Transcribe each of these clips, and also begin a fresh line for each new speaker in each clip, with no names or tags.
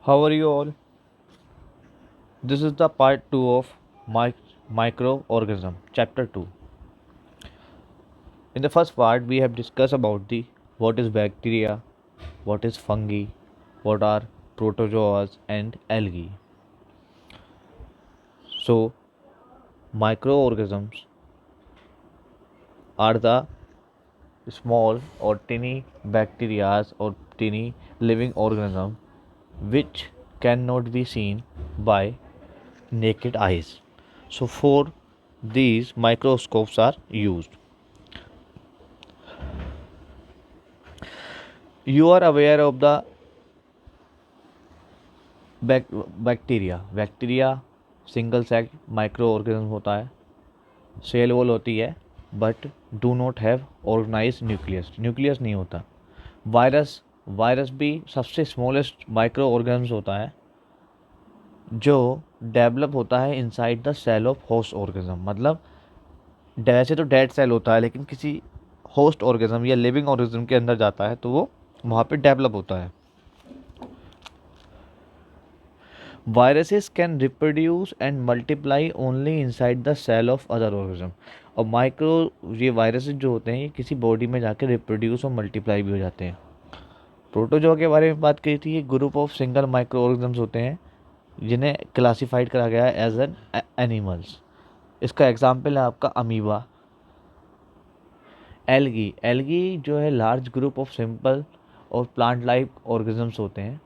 How are you all? This is the part 2 of microorganism, chapter 2. In the first part, we have discussed about the what is bacteria, what is fungi, what are protozoas and algae. So, microorganisms are the small or tiny bacteria or tiny living organism which cannot be seen by naked eyes. So, for these microscopes are used. You are aware of the bacteria single cell micro organism होता है, cell wall होती है but do not have organize nucleus, nucleus नहीं होता। Virus भी सबसे smallest micro organism होता है जो डेवलप होता है inside the cell of host organism. मतलब वैसे तो डेड सेल होता है लेकिन किसी होस्ट ऑर्गेनिज्म या लिविंग ऑर्गेनिज्म के अंदर जाता है तो वो वहाँ पे डेवलप होता है। Viruses can reproduce and multiply only inside the cell of other organism। और ये वायरसेस जो होते हैं ये किसी बॉडी में जाकर रिप्रोड्यूस और मल्टीप्लाई भी हो जाते हैं। प्रोटोजोआ के बारे में बात करी थी, ये group of single micro organisms होते हैं जिन्हें क्लासिफाइड करा गया है एज एन एनिमल्स। इसका एग्जाम्पल है आपका अमीबा। एल्गी जो है लार्ज ग्रुप ऑफ सिंपल और प्लांट लाइक ऑर्गेनिजम्स होते हैं।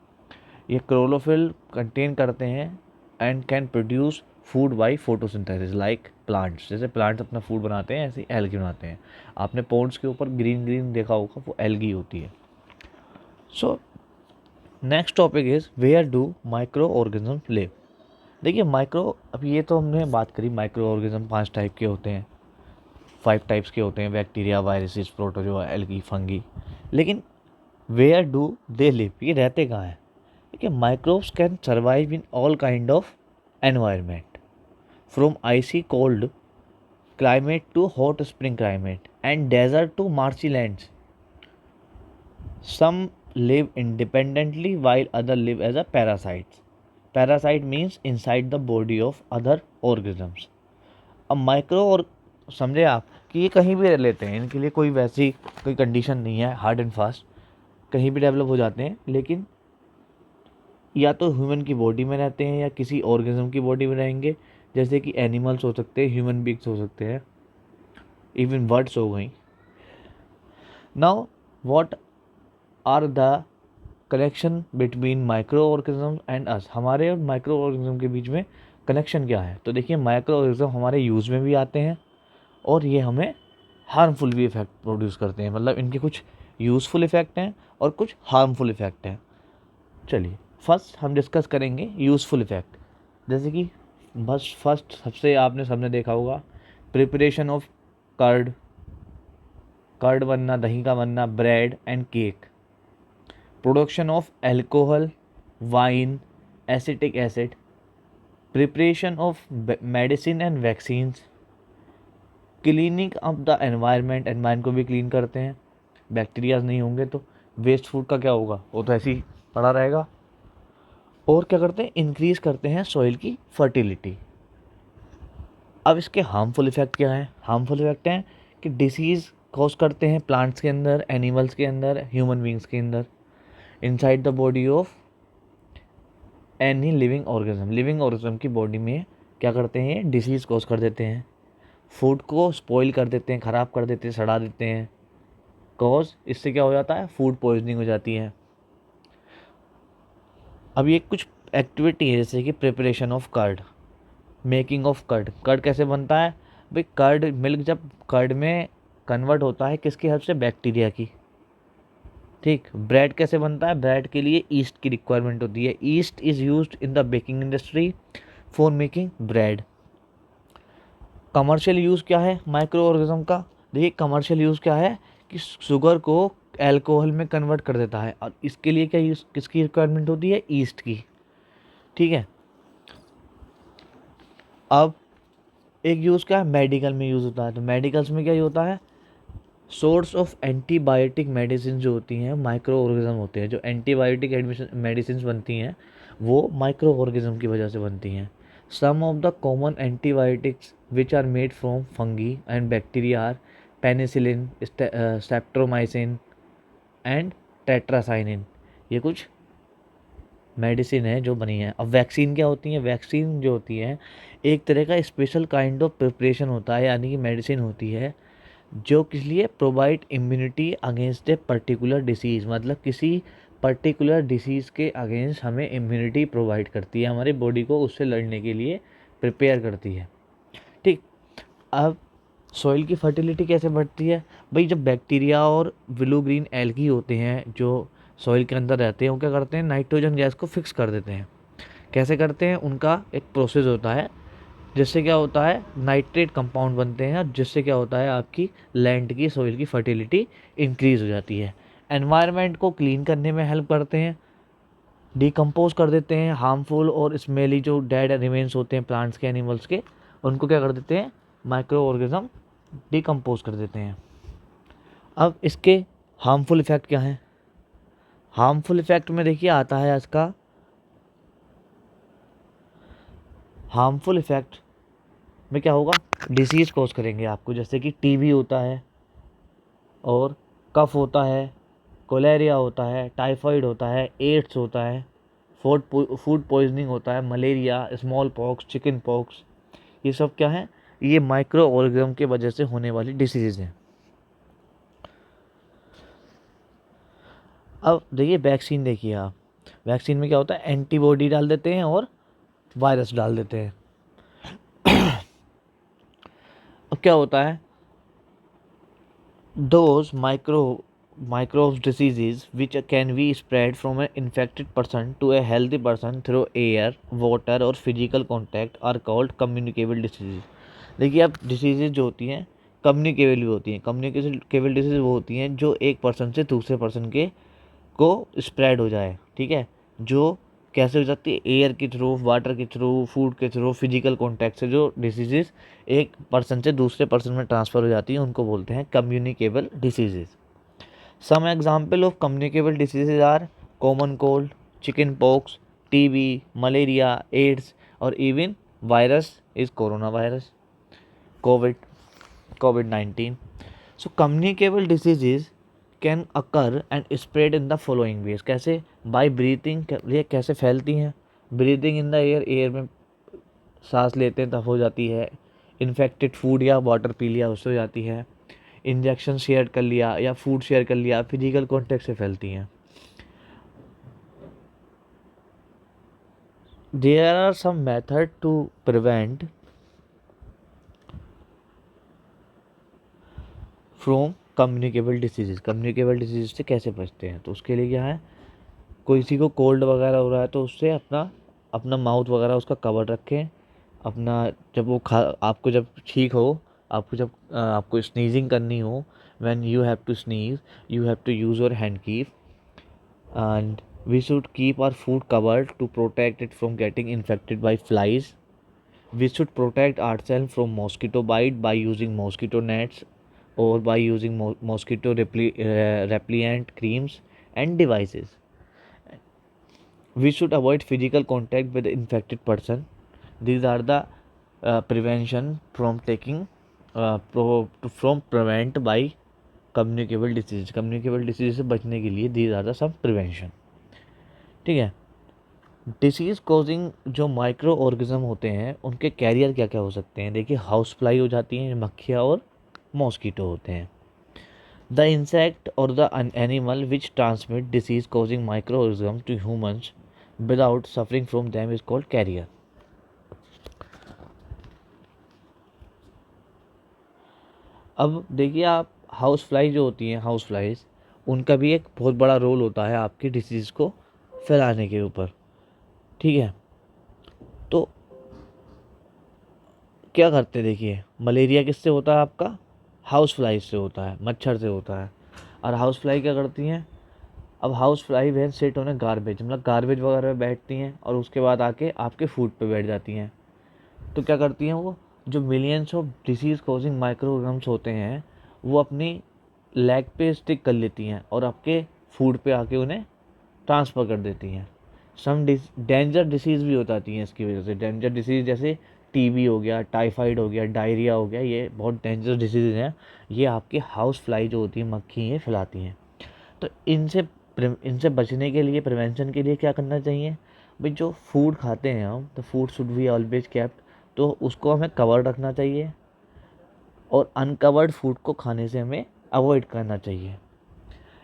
ये क्लोरोफिल कंटेन करते हैं and can produce food by photosynthesis like plants. जैसे प्लांट्स अपना फूड बनाते हैं ऐसे ही एल्गी बनाते हैं। आपने पॉन्ड्स के ऊपर ग्रीन ग्रीन देखा होगा, वो एल्गी होती है। So next topic is where do micro organism live. देखिए अब ये तो हमने बात करी माइक्रो ऑर्गेनिज्म 5 टाइप के होते हैं, 5 टाइप्स के होते हैं, bacteria, viruses, protozoa, algae, fungi. लेकिन वेयर डू दे लिव, ये रहते कहाँ हैं? देखिए microbes can survive in all kind of environment from icy cold climate to hot spring climate and desert to marshy lands. Some live independently while other live as a parasites. Parasite means inside the body of other organisms. अब micro और समझे आप कि ये कहीं भी रह लेते हैं, इनके लिए कोई कंडीशन नहीं है हार्ड एंड फास्ट, कहीं भी डेवलप हो जाते हैं। लेकिन या तो ह्यूमन की बॉडी में रहते हैं या किसी ऑर्गेनिज्म की बॉडी में रहेंगे, जैसे कि एनिमल्स हो सकते हैं, ह्यूमन बींग्स हो सकते हैं, इवन बर्ड्स हो गई। Now what are the connection between micro organism and us. हमारे और माइक्रो ऑर्गेनिज्म के बीच में कनेक्शन क्या है? तो देखिए माइक्रो ऑर्गेनिज्म हमारे यूज़ में भी आते हैं और ये हमें हार्मफुल भी इफेक्ट प्रोड्यूस करते हैं। मतलब इनके कुछ यूज़फुल इफेक्ट हैं और कुछ हार्मफुल इफेक्ट हैं। चलिए फर्स्ट हम डिस्कस करेंगे यूज़फुल इफ़ेक्ट। जैसे कि बस फर्स्ट सबने देखा होगा प्रिपरेशन ऑफ कर्ड, कर्ड बनना, दही का बनना, bread and cake, production of alcohol, wine, acetic acid, preparation of medicine and vaccines, cleaning of the environment को भी क्लीन करते हैं। बैक्टीरियाज नहीं होंगे तो वेस्ट फूड का क्या होगा, वो तो ऐसे ही पड़ा रहेगा। और क्या करते हैं, इंक्रीज करते हैं सॉइल की फर्टिलिटी। अब इसके हार्मफुल इफेक्ट क्या है? हार्मफुल इफेक्ट हैं कि डिसीज़ कॉज करते हैं प्लांट्स के अंदर, एनिमल्स के अंदर, ह्यूमन बींग्स के अंदर, inside the body of any living organism. Living organism की बॉडी में क्या करते हैं, डिसीज़ कॉज कर देते हैं, फूड को स्पॉइल कर देते हैं, ख़राब कर देते हैं, सड़ा देते हैं। कॉज इससे क्या हो जाता है, फूड पॉइजनिंग हो जाती है। अब ये कुछ एक्टिविटी है जैसे कि preparation of curd, making of curd. Curd कैसे बनता है भाई? कर्ड मिल्क जब कर्ड में कन्वर्ट होता है किसकी हेल्प से? बैक्टीरिया की। ठीक। ब्रेड कैसे बनता है? ब्रेड के लिए ईस्ट की रिक्वायरमेंट होती है। East is used in the baking industry for making bread. Commercial use क्या है माइक्रो ऑर्गेनिज्म का? देखिए कमर्शियल यूज़ क्या है कि शुगर को एल्कोहल में कन्वर्ट कर देता है और इसके लिए क्या यूज़ किसकी रिक्वायरमेंट होती है? ईस्ट की। ठीक है। अब एक यूज़ क्या है, मेडिकल में यूज़ होता है। तो मेडिकल्स में क्या होता है, सोर्स ऑफ एंटीबायोटिक मेडिसिन जो होती हैं माइक्रो ऑर्गेनिज्म होते हैं। जो एंटीबायोटिक मेडिसिन बनती हैं वो माइक्रो ऑर्गेनिज्म की वजह से बनती हैं। Some of the common antibiotics which are made from fungi and bacteria are penicillin, streptomycin and tetracycline. ये कुछ मेडिसिन है जो बनी है। अब वैक्सीन क्या होती है? वैक्सीन जो होती है एक तरह का स्पेशल काइंड ऑफ प्रिपरेशन होता है, यानी कि मेडिसिन होती है जो किस लिए? Provide immunity against a particular disease, मतलब किसी पर्टिकुलर डिसीज़ के अगेंस्ट हमें इम्यूनिटी प्रोवाइड करती है, हमारी बॉडी को उससे लड़ने के लिए प्रिपेयर करती है। ठीक। अब सॉइल की फर्टिलिटी कैसे बढ़ती है? भाई जब बैक्टीरिया और ब्लू ग्रीन एल्गी होते हैं जो सॉइल के अंदर रहते हैं, वो क्या करते हैं? नाइट्रोजन गैस को फिक्स कर देते हैं। कैसे करते हैं? उनका एक प्रोसेस होता है जिससे क्या होता है? नाइट्रेट कंपाउंड बनते हैं, जिससे क्या होता है? आपकी लैंड की, सॉइल की फर्टिलिटी इंक्रीज हो जाती है। एनवायरनमेंट को क्लीन करने में हेल्प करते हैं, डिकम्पोज कर देते हैं हार्मफुल और स्मेली जो डेड रिमेन्स होते हैं प्लांट्स के, एनिमल्स के, उनको क्या कर देते हैं? माइक्रो ऑर्गेनिज्म डिकम्पोज कर देते हैं। अब इसके हार्मफुल इफ़ेक्ट क्या हैं? हार्मफुल इफ़ेक्ट में देखिए आता है इसका हार्मफुल इफ़ेक्ट में क्या होगा? डिसीज़ कॉज करेंगे आपको, जैसे कि टीबी होता है और कफ होता है, कोलेरिया होता है, टाइफाइड होता है, एड्स होता है, फूड पॉइजनिंग होता है, malaria, small pox, chicken pox. ये सब क्या है? ये माइक्रो ऑर्गेनिज्म के वजह से होने वाली डिसीज़ हैं। अब देखिए वैक्सीन, देखिए आप वैक्सीन में क्या होता है? एंटीबॉडी डाल देते हैं और वायरस डाल देते हैं। अब क्या होता है? those microbes diseases which can be spread from an infected person to a healthy person through air, water और physical contact are called communicable diseases। देखिए अब डिसीजेज जो होती हैं कम्युनिकेबल भी होती हैं। कम्युनिकेबल डिसीज वो होती हैं जो एक पर्सन से दूसरे पर्सन के को स्प्रेड हो जाए। ठीक है, जो कैसे हो सकती है? एयर के थ्रू, वाटर के थ्रू, फूड के थ्रू, फिजिकल कॉन्टैक्ट से जो डिसीजेज एक पर्सन से दूसरे पर्सन में ट्रांसफ़र हो जाती हैं उनको बोलते हैं communicable diseases. Some example of communicable diseases are common cold, chicken pox, TB, malaria, AIDS और even virus is corona virus, covid 19। So communicable diseases can occur and spread in the following ways. कैसे? By breathing. ये कैसे फैलती हैं? Breathing in the air, air में सांस लेते हैं तब हो जाती है। इन्फेक्टेड फूड या वाटर पी लिया उससे हो जाती है। इंजेक्शन शेयर कर लिया या फूड शेयर कर लिया, फिजिकल कॉन्टेक्ट से फैलती हैं। There are some method to prevent from communicable diseases. Communicable disease से कैसे बचते हैं? तो उसके लिए क्या है? कोई किसी को कोल्ड वगैरह हो रहा है तो उससे अपना अपना माउथ वगैरह उसका कवर रखें। अपना जब वो खा आपको जब ठीक हो, आपको जब आपको स्नीजिंग करनी हो, when you have to sneeze, you have to use your hand keep and we should keep our food covered to protect it from getting infected by flies. We should protect ourselves from mosquito bite by using mosquito nets or by using mosquito repellent creams and devices. We should avoid physical contact with the infected person. These are the prevention from taking from prevent by communicable disease। communicable disease से बचने के लिए these are the some prevention। ठीक है। Disease causing जो micro organism होते हैं उनके कैरियर क्या क्या हो सकते हैं? देखिए हाउस फ्लाई हो जाती हैं, मक्खियाँ और मॉस्किटो होते हैं। द इंसेक्ट और the animal which transmit disease causing micro organism to humans without suffering from them is called carrier. अब देखिए आप हाउस फ्लाई जो होती हैं, हाउस फ्लाइज, उनका भी एक बहुत बड़ा रोल होता है आपकी डिसीज़ को फैलाने के ऊपर। ठीक है, तो क्या करते हैं? देखिए मलेरिया किससे होता है? आपका हाउस फ्लाई से होता है, मच्छर से होता है। और हाउस फ्लाई क्या करती हैं? अब हाउस फ्लाई वैन सेट होने गार्बेज, मतलब गार्बेज वगैरह में बैठती हैं और उसके बाद आके आपके फूड पे बैठ जाती हैं। तो क्या करती हैं वो? जो millions of disease causing micro organisms होते हैं वो अपनी लेग पे स्टिक कर लेती हैं और आपके फूड पे आके उन्हें ट्रांसफ़र कर देती हैं। सम डेंजर डिसीज़ भी हो जाती हैं इसकी वजह से। डेंजर डिसीज़ जैसे टीबी हो गया, टाइफाइड हो गया, डायरिया हो गया, ये बहुत डेंजर डिसीज़ हैं। ये आपके हाउस फ्लाई जो होती है, मक्खी, ये फैलाती हैं। तो इनसे बचने के लिए, प्रिवेंशन के लिए क्या करना चाहिए भाई? जो फूड खाते हैं हम, तो food should be always kept, तो उसको हमें कवर रखना चाहिए, और अनकवर्ड फूड को खाने से हमें अवॉइड करना चाहिए।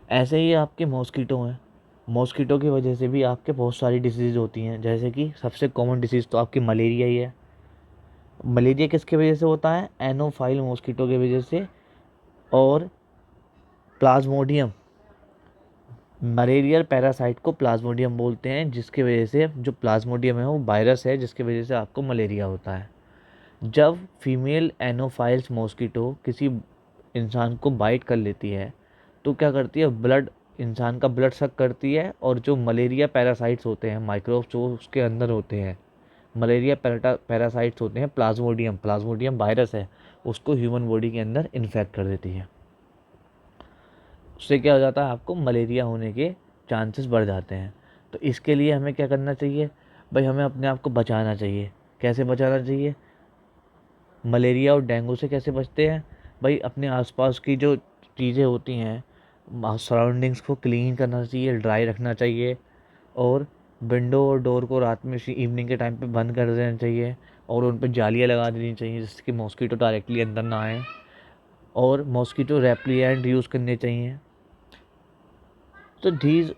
ऐसे ही आपके मॉस्किटो हैं, मॉस्किटो की वजह से भी आपके बहुत सारी डिसीज़ होती हैं। जैसे कि सबसे कॉमन डिसीज़ तो आपकी मलेरिया ही है। मलेरिया किसकी वजह से होता है? एनोफाइल मॉस्किटो की वजह से। और प्लाज्मोडियम, मलेरियल पैरासाइट को प्लाज्मोडियम बोलते हैं, जिसकी वजह से, जो प्लाज्मोडियम है वो वायरस है जिसकी वजह से आपको मलेरिया होता है। जब फीमेल एनोफाइल्स मॉस्किटो किसी इंसान को बाइट कर लेती है, तो क्या करती है? इंसान का ब्लड सक करती है, और जो मलेरिया पैरासाइट्स होते हैं, माइक्रोब्स जो उसके अंदर होते हैं, मलेरिया पैरासाइट्स होते हैं, प्लाज्मोडियम, प्लाज्मोडियम वायरस है, उसको ह्यूमन बॉडी के अंदर इन्फेक्ट कर देती है। उससे क्या हो जाता है? आपको मलेरिया होने के चांसेस बढ़ जाते हैं। तो इसके लिए हमें क्या करना चाहिए भाई? हमें अपने आप को बचाना चाहिए। कैसे बचाना चाहिए? मलेरिया और डेंगू से कैसे बचते हैं भाई? अपने आसपास की जो चीज़ें होती हैं, सराउंडिंग्स को क्लीन करना चाहिए, ड्राई रखना चाहिए, और विंडो और डोर को रात में इवनिंग के टाइम पे बंद कर देना चाहिए, और उन पर जालियाँ लगा देनी चाहिए जिससे कि मॉस्किटो डायरेक्टली अंदर ना आए, और मॉस्किटो रेपलिएंट यूज़ करने चाहिए। तो धीज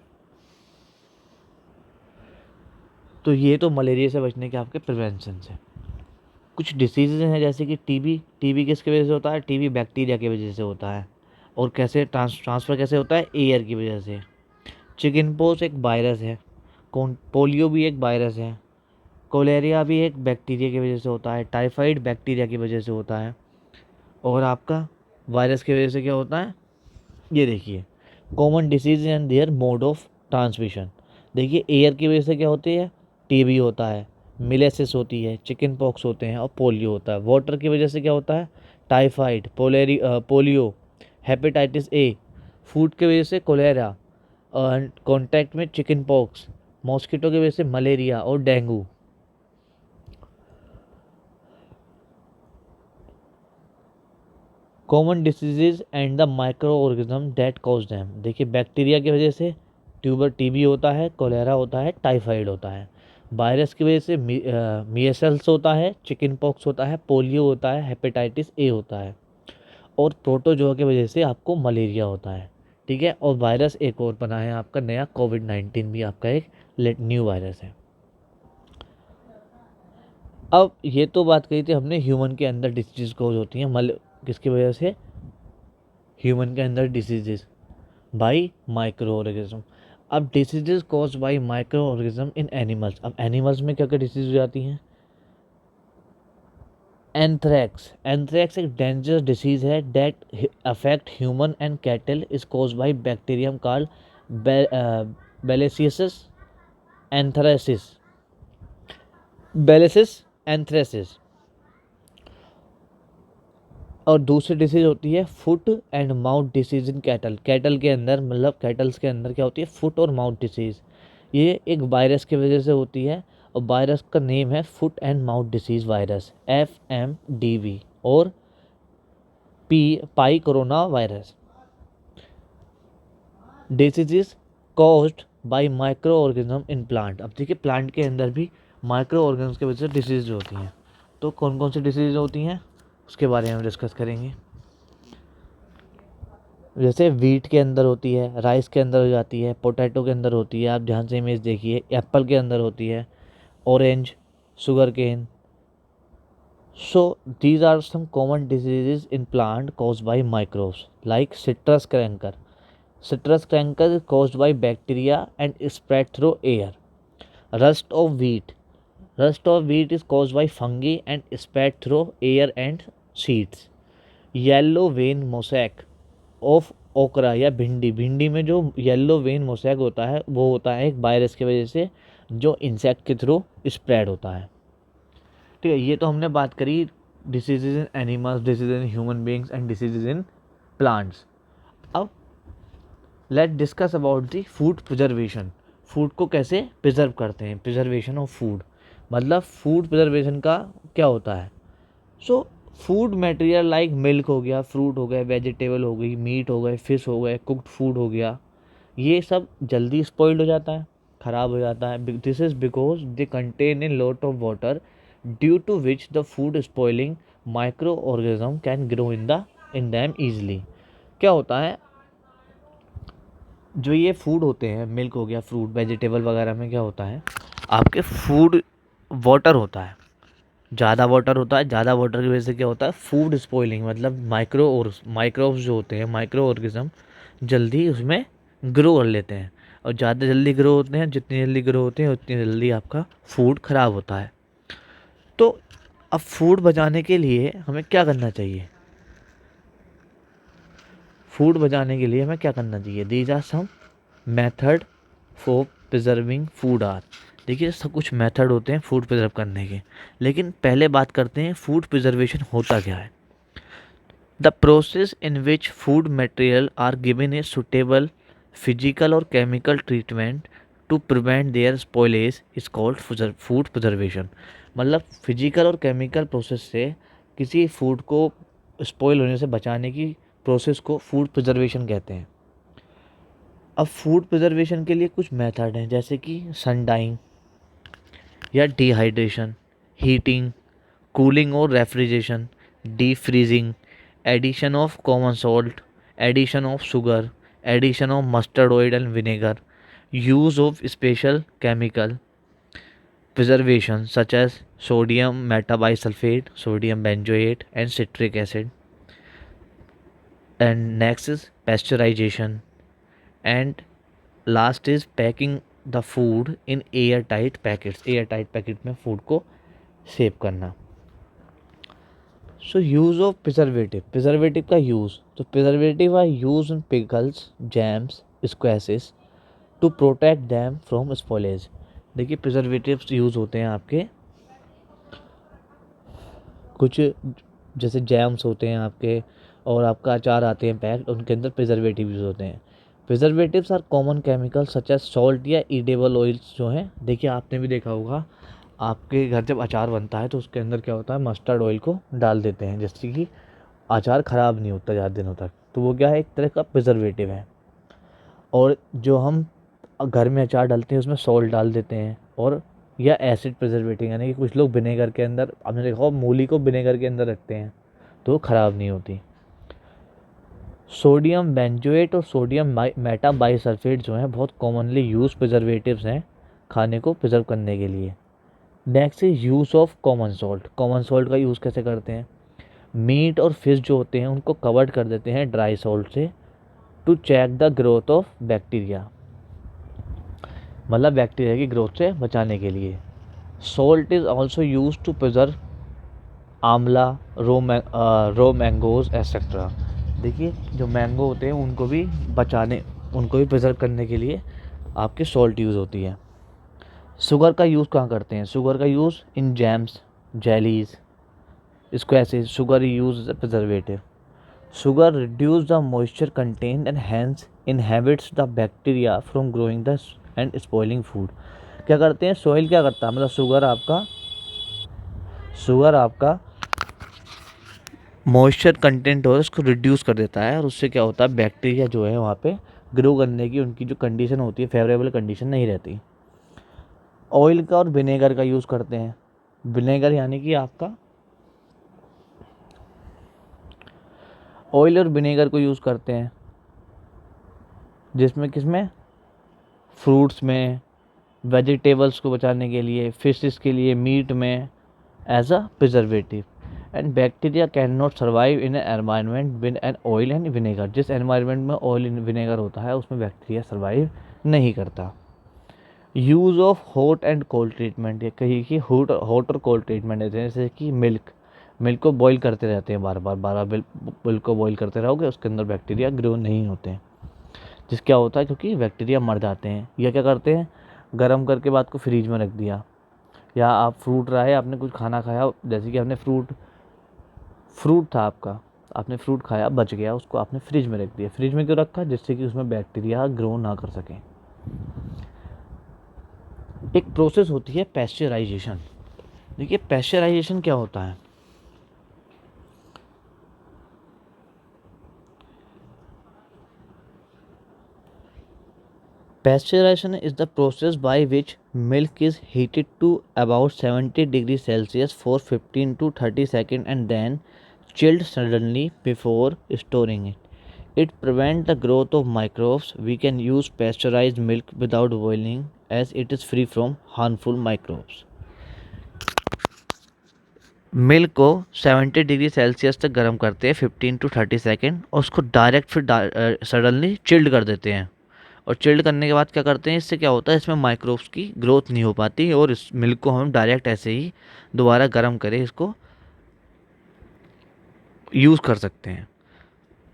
तो ये तो मलेरिया से बचने के आपके प्रिवेंशन से। कुछ डिसीज़ हैं जैसे कि टीबी। टीबी किसकी वजह से होता है? टीबी बैक्टीरिया की वजह से होता है। और कैसे ट्रांसफ़र कैसे होता है? एयर की वजह से। चिकन पॉक्स एक वायरस है। पोलियो भी एक वायरस है। कोलेरिया भी एक बैक्टीरिया की वजह से होता है। टाइफाइड बैक्टीरिया की वजह से होता है। और आपका वायरस की वजह से क्या होता है? ये देखिए, common disease and their mode of transmission. देखिए, एयर की वजह से क्या होती है? टीबी होता है, मिलेसिस होती है, चिकन पॉक्स होते हैं, और पोलियो होता है। वाटर की वजह से क्या होता है? Typhoid, polio, hepatitis A. Food की वजह से कोलेरा, कॉन्टैक्ट में चिकन पॉक्स। मॉस्किटो की वजह से मलेरिया और dengue. Common diseases and the micro organism that cause them. देखिए, बैक्टीरिया की वजह से टीबी होता है, कोलेरा होता है, टाइफाइड होता है। वायरस की वजह से मीजल्स होता है, चिकन पॉक्स होता है, पोलियो होता है, हेपेटाइटिस ए होता है, और प्रोटोजोआ की वजह से आपको मलेरिया होता है। ठीक है। और वायरस एक और बना है आपका नया, कोविड-19 भी आपका एक न्यू वायरस है। अब ये तो बात कही थी हमने ह्यूमन के अंदर डिसीज कॉज होती हैं, किसकी वजह से? ह्यूमन के अंदर डिसीजेज बाई माइक्रो ऑर्गेनिज्म। अब diseases cause by micro organism in animals. अब एनिमल्स में क्या क्या डिसीज हो जाती हैं? एंथ्रैक्स। एंथ्रैक्स एक डेंजरस डिसीज है that affect human and cattle, is cause by bacterium called bacillus anthracis. Bacillus anthracis. और दूसरी डिसीज होती है foot and mouth disease in cattle. Cattle के अंदर, मतलब कैटल्स के अंदर क्या होती है? फुट और माउथ डिसीज। ये एक वायरस की वजह से होती है, और वायरस का नेम है foot and mouth disease virus, FMDV, और पाई corona virus. Diseases caused by micro organism in plant. अब देखिए, प्लांट के अंदर भी माइक्रो ऑर्गेनिज्म की वजह से डिसीज होती हैं। तो कौन कौन सी डिसीज होती हैं उसके बारे में डिस्कस करेंगे। जैसे वीट के अंदर होती है, राइस के अंदर हो जाती है, पोटैटो के अंदर होती है, आप ध्यान से इमेज देखिए, एप्पल के अंदर होती है, orange, sugar cane. So these are some common diseases in plant caused by microbes like citrus canker. Citrus canker is caused by bacteria and spread through air. Rust of wheat. Rust of wheat is caused by fungi and spread through air and seeds. Yellow vein mosaic of okra या भिंडी। भिंडी में जो yellow vein mosaic होता है वो होता है एक वायरस की वजह से, जो इंसेक्ट के थ्रू स्प्रेड होता है। ठीक है। ये तो हमने बात करी diseases in animals, disease in human beings and diseases in plants. अब let discuss about the food preservation. Food को कैसे प्रिजर्व करते हैं, प्रिजर्वेशन ऑफ फूड, मतलब फूड प्रिजर्वेशन का क्या होता है। So food material like milk हो गया, फ्रूट हो गए, वेजिटेबल हो गई, मीट हो गए, फिश हो गए, कुक्ड फूड हो गया, ये सब जल्दी स्पॉइल्ड हो जाता है, ख़राब हो जाता है। This is because they contain in lot of water due to which the food spoiling micro organism can grow in them easily. क्या होता है, जो ये फूड होते हैं, मिल्क हो गया, फ्रूट, वेजिटेबल वगैरह में क्या होता है, आपके फूड वाटर होता है, ज़्यादा वाटर होता है, ज़्यादा वाटर की वजह से क्या होता है, फूड स्पॉइलिंग, मतलब माइक्रोब्स जो होते हैं, माइक्रो ऑर्गेनिज्म जल्दी उसमें ग्रो कर लेते हैं, और ज़्यादा जल्दी ग्रो होते हैं, जितनी जल्दी ग्रो होते हैं उतनी जल्दी आपका फूड ख़राब होता है। तो अब फूड बचाने के लिए हमें क्या करना चाहिए, फूड बचाने के लिए हमें क्या करना चाहिए, these are some method for preserving food are. देखिए सब कुछ मेथड होते हैं फूड प्रिजर्व करने के, लेकिन पहले बात करते हैं फूड प्रिजर्वेशन होता क्या है। The process in which food material are given a suitable physical और chemical treatment to prevent their spoilage is called food preservation. मतलब फिजिकल और केमिकल प्रोसेस से किसी फूड को स्पॉइल होने से बचाने की प्रोसेस को फूड प्रिजर्वेशन कहते हैं। अब फूड प्रिजर्वेशन के लिए कुछ मेथड हैं, जैसे कि सन डाइंग या डिहाइड्रेशन, हीटिंग, कूलिंग और refrigeration, deep freezing, addition of common salt, addition of sugar, addition of mustard oil and vinegar, use of special chemical preservation such as sodium metabisulfate, sodium benzoate and citric acid. And next is pasteurization, and last is packing the food in airtight packets, airtight packet में food को save करना। So use of preservative, preservative का use, तो preservative are use in pickles, jams, squashes to protect them from spoilage. देखिए preservatives use होते हैं आपके कुछ, जैसे जैम्स होते हैं आपके, और आपका अचार आते हैं पैक्ड, उनके अंदर प्रिजर्वेटिव यूज़ होते हैं। Preservatives are common chemical such as salt या ईडेबल ऑयल्स जो हैं। देखिए आपने भी देखा होगा, आपके घर जब अचार बनता है तो उसके अंदर क्या होता है, मस्टर्ड ऑयल को डाल देते हैं, जिससे कि अचार ख़राब नहीं होता ज़्यादा दिनों तक, तो वो क्या है, एक तरह का प्रिजर्वेटिव है। और जो हम घर में अचार डालते हैं उसमें सॉल्ट डाल देते हैं, और या एसिड प्रिजर्वेटिव, यानी कि कुछ लोग विनेगर के अंदर, आपने देखा होगा मूली को विनेगर के अंदर रखते हैं तो ख़राब नहीं होती। सोडियम बेंजोएट और सोडियम मेटाबाइसल्फेट जो हैं बहुत कॉमनली यूज प्रिजर्वेटिव्स हैं खाने को प्रिजर्व करने के लिए। Next is use of common salt. Common salt का यूज़ कैसे करते हैं, मीट और फिश जो होते हैं उनको कवर्ड कर देते हैं ड्राई सॉल्ट से to check the growth of bacteria, मतलब बैक्टीरिया की ग्रोथ से बचाने के लिए। Salt is also use to preserve amla, raw mangoes etcetera. देखिए जो मैंगो होते हैं उनको भी बचाने, उनको भी प्रिजर्व करने के लिए आपके सॉल्ट यूज़ होती है। शुगर का यूज़ कहाँ करते हैं, शुगर का use in jams, jellies, squashes, sugar use as a preservative. Sugar reduce the moisture content and hence inhibits the bacteria from growing the and spoiling food. क्या करते हैं, सॉइल क्या करता है, मतलब शुगर आपका मॉइस्चर कंटेंट हो उसको रिड्यूस कर देता है, और उससे क्या होता है, बैक्टीरिया जो है वहाँ पे ग्रो करने की उनकी जो कंडीशन होती है, फेवरेबल कंडीशन नहीं रहती। ऑयल का और विनेगर का यूज़ करते हैं। विनेगर यानी कि आपका ऑयल और विनेगर को यूज़ करते हैं जिसमें किसमें, फ्रूट्स में, वेजिटेबल्स को बचाने के लिए, फिशेस के लिए, मीट में, as a preservative. And bacteria can not survive in environment with an oil and vinegar. जिस एनवायरनमेंट में ऑयल एंड विनेगर होता है उसमें बैक्टीरिया सर्वाइव नहीं करता। Use of hot and cold treatment, ये कही कि हॉट और कोल्ड ट्रीटमेंट है, जैसे कि मिल्क को बॉईल करते रहते हैं, बार बार मिल्क को बॉईल करते रहोगे उसके अंदर बैक्टीरिया ग्रो नहीं होते हैं, जिस क्या होता है क्योंकि बैक्टीरिया मर जाते हैं। या क्या करते हैं, गर्म करके बाद को फ्रीज में रख दिया, या आप फ्रूट रहा है, आपने कुछ खाना खाया, जैसे कि आपने फ्रूट था आपका, आपने फ्रूट खाया बच गया, उसको आपने फ्रिज में रख दिया। फ्रिज में क्यों रखा, जिससे कि उसमें बैक्टीरिया ग्रो ना कर सकें। एक प्रोसेस होती है पैस्चराइजेशन। देखिए पैस्चराइजेशन क्या होता है। Pasteurization is the process by which milk is heated to about 70 degrees Celsius for 15 to 30 seconds and then chilled suddenly before storing it. It prevents the growth of microbes. We can use pasteurized milk without boiling as it is free from harmful microbes. Milk को 70 degree Celsius तक गर्म करते हैं 15 to 30 second और उसको direct फिर suddenly chilled कर देते हैं। और चिल्ड करने के बाद क्या करते हैं, इससे क्या होता है, इसमें माइक्रोब्स की ग्रोथ नहीं हो पाती और इस मिल्क को हम डायरेक्ट ऐसे ही दोबारा गर्म करें इसको यूज़ कर सकते हैं।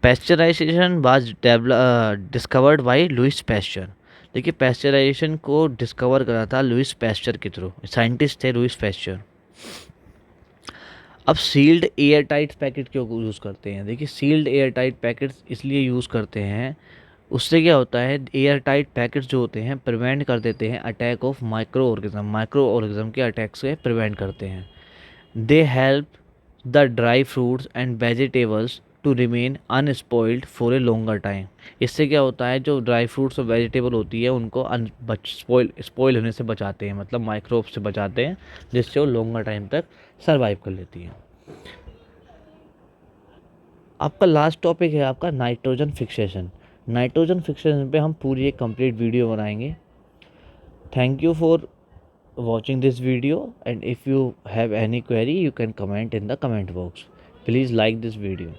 Pasteurization was discovered by Louis Pasteur. देखिए पैस्चराइजेशन को डिस्कवर करा था लुइस पैस्चर के थ्रू, साइंटिस्ट थे लुइस पैस्चर। अब सील्ड एयर टाइट पैकेट क्यों यूज़ करते हैं। देखिए सील्ड एयर टाइट पैकेट्स इसलिए यूज़ करते हैं, उससे क्या होता है, एयर टाइट पैकेट्स जो होते हैं प्रिवेंट कर देते हैं अटैक ऑफ माइक्रो ऑर्गेनिज्म के अटैक से प्रिवेंट करते हैं। They help the dry fruits and vegetables to remain unspoiled for a longer time. इससे क्या होता है, जो ड्राई फ्रूट्स और वेजिटेबल होती है उनको स्पॉइल होने से बचाते हैं, मतलब माइक्रोब से बचाते हैं, जिससे वो लॉन्गर टाइम तक सर्वाइव कर लेती हैं। आपका लास्ट टॉपिक है आपका नाइट्रोजन फिक्सेशन। नाइट्रोजन फिक्सेशन पे हम पूरी एक कंप्लीट वीडियो बनाएंगे। Thank you for watching this video, and if you have any query you can comment in the comment box. Please like this video.